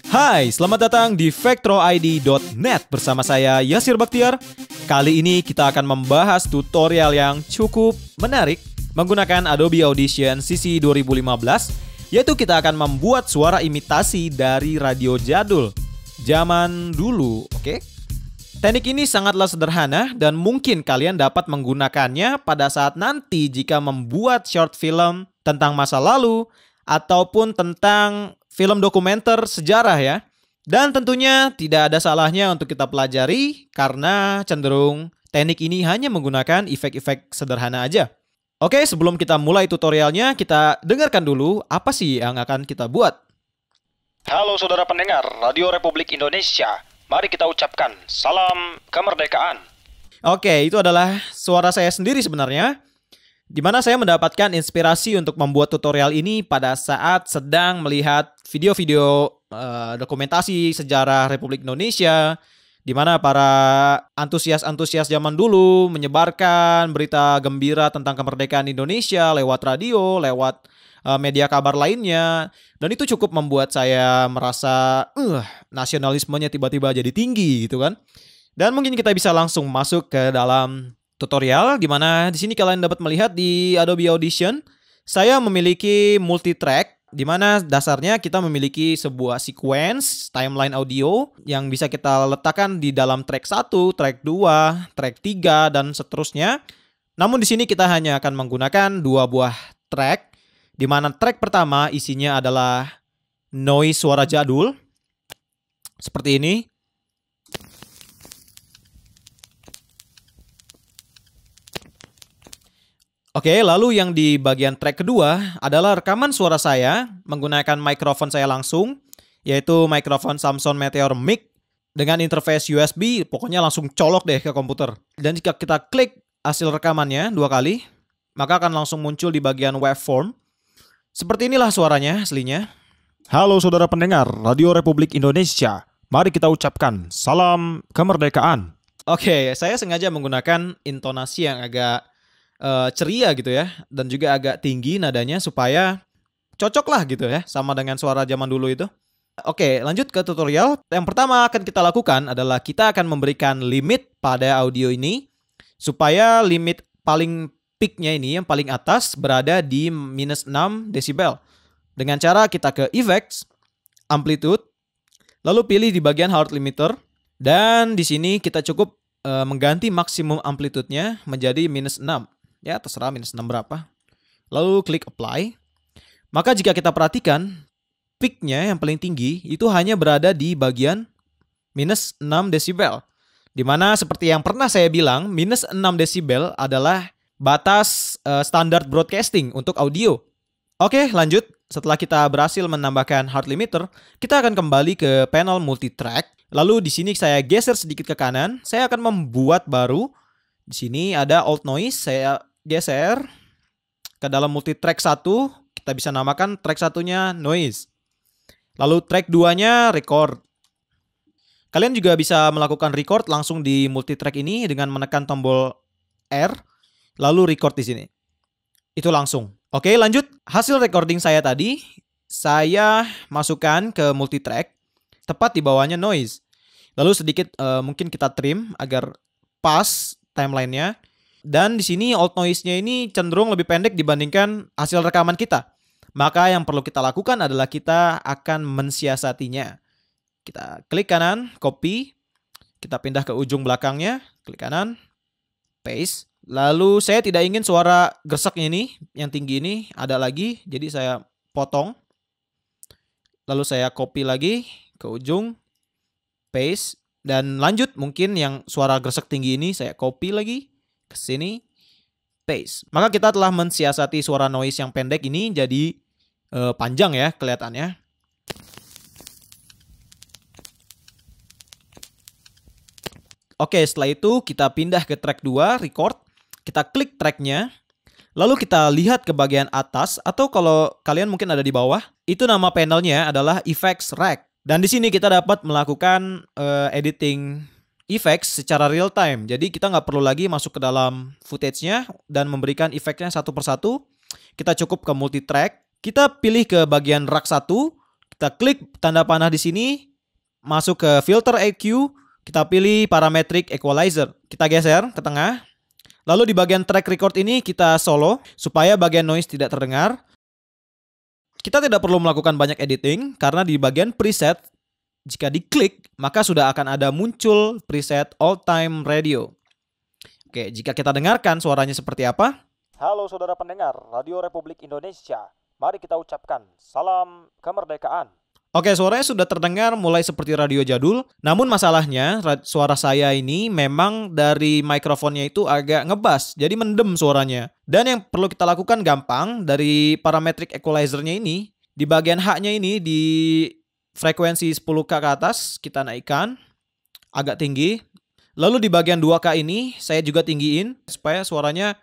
Hai, selamat datang di VectroID.net bersama saya Yasir Bakhtiar. Kali ini kita akan membahas tutorial yang cukup menarik menggunakan Adobe Audition CC 2015, yaitu kita akan membuat suara imitasi dari radio jadul zaman dulu, oke? Teknik ini sangatlah sederhana dan mungkin kalian dapat menggunakannya pada saat nanti jika membuat short film tentang masa lalu ataupun tentang film dokumenter sejarah ya. Dan tentunya tidak ada salahnya untuk kita pelajari karena cenderung teknik ini hanya menggunakan efek-efek sederhana aja. Oke, sebelum kita mulai tutorialnya, kita dengarkan dulu apa sih yang akan kita buat. Halo saudara pendengar Radio Republik Indonesia. Mari kita ucapkan salam kemerdekaan. Oke, itu adalah suara saya sendiri sebenarnya, di mana saya mendapatkan inspirasi untuk membuat tutorial ini pada saat sedang melihat video-video dokumentasi sejarah Republik Indonesia, di mana para antusias-antusias zaman dulu menyebarkan berita gembira tentang kemerdekaan Indonesia lewat radio, lewat media kabar lainnya. Dan itu cukup membuat saya merasa nasionalismenya tiba-tiba jadi tinggi gitu kan. Dan mungkin kita bisa langsung masuk ke dalam tutorial, di mana di sini kalian dapat melihat di Adobe Audition saya memiliki multi-track, di mana dasarnya kita memiliki sebuah sequence timeline audio yang bisa kita letakkan di dalam track 1, track 2, track 3 dan seterusnya. Namun di sini kita hanya akan menggunakan dua buah track, di mana track pertama isinya adalah noise suara jadul seperti ini. Oke, lalu yang di bagian track kedua adalah rekaman suara saya menggunakan mikrofon saya langsung, yaitu mikrofon Samson Meteor Mic dengan interface USB, pokoknya langsung colok deh ke komputer. Dan jika kita klik hasil rekamannya 2 kali, maka akan langsung muncul di bagian waveform. Seperti inilah suaranya aslinya. Halo saudara pendengar Radio Republik Indonesia. Mari kita ucapkan salam kemerdekaan. Oke, saya sengaja menggunakan intonasi yang agak ceria gitu ya, dan juga agak tinggi nadanya supaya cocok lah gitu ya sama dengan suara zaman dulu itu. Oke, lanjut ke tutorial. Yang pertama akan kita lakukan adalah kita akan memberikan limit pada audio ini supaya limit paling peak-nya ini yang paling atas berada di -6 desibel. Dengan cara kita ke Effects, Amplitude, lalu pilih di bagian Hard Limiter, dan di sini kita cukup mengganti maksimum amplitude-nya menjadi -6. Ya, terserah -6 berapa. Lalu klik apply. Maka jika kita perhatikan, peak-nya yang paling tinggi itu hanya berada di bagian -6 desibel. Dimana seperti yang pernah saya bilang, -6 desibel adalah batas standar broadcasting untuk audio. Oke, lanjut. Setelah kita berhasil menambahkan hard limiter, kita akan kembali ke panel multitrack. Lalu di sini saya geser sedikit ke kanan. Saya akan membuat baru. Di sini ada alt noise, saya geser ke dalam multitrack 1, kita bisa namakan track 1-nya noise. Lalu track 2-nya record. Kalian juga bisa melakukan record langsung di multitrack ini dengan menekan tombol R, lalu record di sini. Itu langsung. Oke, lanjut. Hasil recording saya tadi, saya masukkan ke multitrack, tepat di bawahnya noise. Lalu sedikit mungkin kita trim agar pas timelinenya. Dan di sini alt noise-nya ini cenderung lebih pendek dibandingkan hasil rekaman kita. Maka yang perlu kita lakukan adalah kita akan mensiasatinya. Kita klik kanan, copy. Kita pindah ke ujung belakangnya, klik kanan, paste. Lalu saya tidak ingin suara gerseknya ini, yang tinggi ini ada lagi, jadi saya potong. Lalu saya copy lagi ke ujung, paste. Dan lanjut, mungkin yang suara gresek tinggi ini saya copy lagi ke sini, paste. Maka kita telah mensiasati suara noise yang pendek ini jadi panjang ya kelihatannya. Oke, setelah itu kita pindah ke track 2, record. Kita klik tracknya. Lalu kita lihat ke bagian atas, atau kalau kalian mungkin ada di bawah, itu nama panelnya adalah Effects Rack. Dan di sini kita dapat melakukan editing effects secara real time. Jadi kita nggak perlu lagi masuk ke dalam footage-nya dan memberikan efeknya satu persatu. Kita cukup ke multitrack. Kita pilih ke bagian rak 1. Kita klik tanda panah di sini, masuk ke filter EQ, kita pilih parametric equalizer. Kita geser ke tengah. Lalu di bagian track record ini kita solo supaya bagian noise tidak terdengar. Kita tidak perlu melakukan banyak editing karena di bagian preset jika diklik maka sudah akan ada muncul preset all time radio. Oke, jika kita dengarkan suaranya seperti apa? Halo saudara pendengar Radio Republik Indonesia. Mari kita ucapkan salam kemerdekaan. Oke, suaranya sudah terdengar mulai seperti radio jadul. Namun masalahnya suara saya ini memang dari mikrofonnya itu agak ngebas, jadi mendem suaranya. Dan yang perlu kita lakukan gampang dari parametric equalizer-nya ini, di bagian H-nya ini di frekuensi 10K ke atas kita naikkan agak tinggi. Lalu di bagian 2K ini saya juga tinggiin supaya suaranya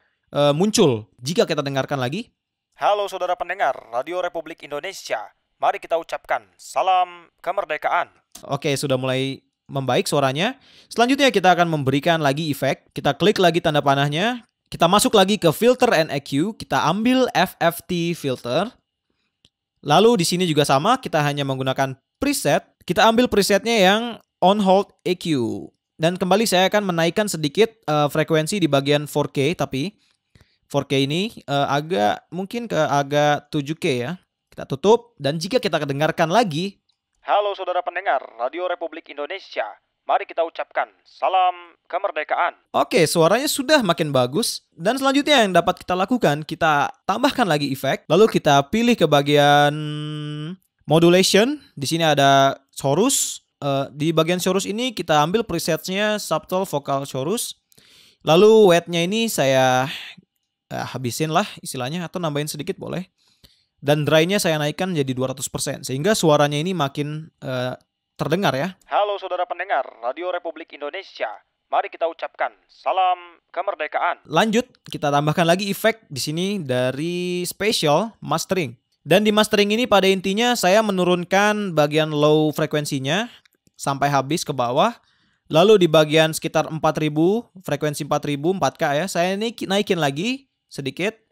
muncul. Jika kita dengarkan lagi. Halo saudara pendengar Radio Republik Indonesia. Mari kita ucapkan salam kemerdekaan. Oke, sudah mulai membaik suaranya. Selanjutnya kita akan memberikan lagi efek. Kita klik lagi tanda panahnya. Kita masuk lagi ke filter and EQ. Kita ambil FFT filter. Lalu di sini juga sama, kita hanya menggunakan preset. Kita ambil presetnya yang on hold EQ. Dan kembali saya akan menaikkan sedikit frekuensi di bagian 4K, tapi 4K ini mungkin ke agak 7K ya. Kita tutup, dan jika kita dengarkan lagi. Halo saudara pendengar Radio Republik Indonesia. Mari kita ucapkan salam kemerdekaan. Oke, suaranya sudah makin bagus. Dan selanjutnya yang dapat kita lakukan, kita tambahkan lagi efek. Lalu kita pilih ke bagian modulation. Di sini ada chorus. Di bagian chorus ini kita ambil presetnya subtle vocal chorus. Lalu weight-nya ini saya habisin lah istilahnya, atau nambahin sedikit boleh. Dan dry-nya saya naikkan jadi 200%, sehingga suaranya ini makin terdengar ya. Halo saudara pendengar Radio Republik Indonesia. Mari kita ucapkan salam kemerdekaan. Lanjut, kita tambahkan lagi efek di sini dari spatial mastering. Dan di mastering ini pada intinya saya menurunkan bagian low frekuensinya sampai habis ke bawah. Lalu di bagian sekitar 4000, frekuensi 4000, 4K ya, saya naikin lagi sedikit.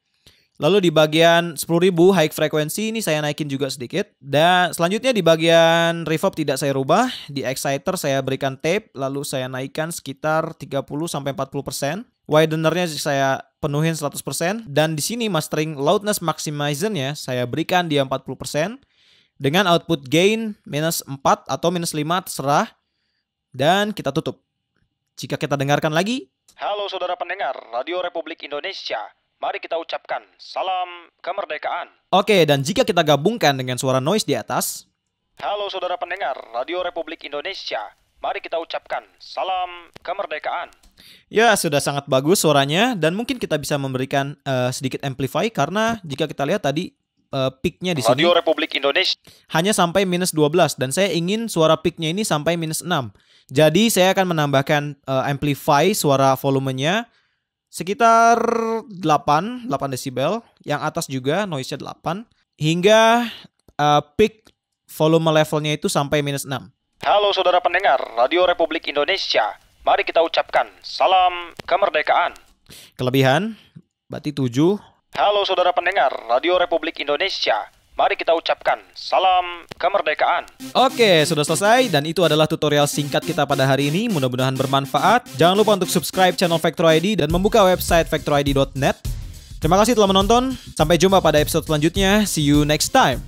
Lalu di bagian 10.000 high frekuensi ini saya naikin juga sedikit. Dan selanjutnya di bagian reverb tidak saya rubah. Di exciter saya berikan tape, lalu saya naikkan sekitar 30-40%. Widenernya saya penuhin 100%. Dan di sini mastering loudness maximizer-nya saya berikan dia 40%. Dengan output gain minus 4 atau minus 5 terserah. Dan kita tutup. Jika kita dengarkan lagi. Halo saudara pendengar Radio Republik Indonesia. Mari kita ucapkan salam kemerdekaan. Oke, dan jika kita gabungkan dengan suara noise di atas. Halo saudara pendengar Radio Republik Indonesia. Mari kita ucapkan salam kemerdekaan. Ya, sudah sangat bagus suaranya. Dan mungkin kita bisa memberikan sedikit amplify. Karena jika kita lihat tadi peaknya di sini Radio Republik Indonesia hanya sampai minus 12. Dan saya ingin suara peaknya ini sampai minus 6. Jadi saya akan menambahkan amplify suara volumenya sekitar 8 desibel, yang atas juga noise-nya 8, hingga peak volume levelnya itu sampai minus 6. Halo saudara pendengar Radio Republik Indonesia. Mari kita ucapkan salam kemerdekaan. Kelebihan, berarti 7. Halo saudara pendengar Radio Republik Indonesia. Mari kita ucapkan salam kemerdekaan. Oke, sudah selesai dan itu adalah tutorial singkat kita pada hari ini. Mudah-mudahan bermanfaat. Jangan lupa untuk subscribe channel Vector ID dan membuka website vectorid.net. Terima kasih telah menonton. Sampai jumpa pada episode selanjutnya. See you next time.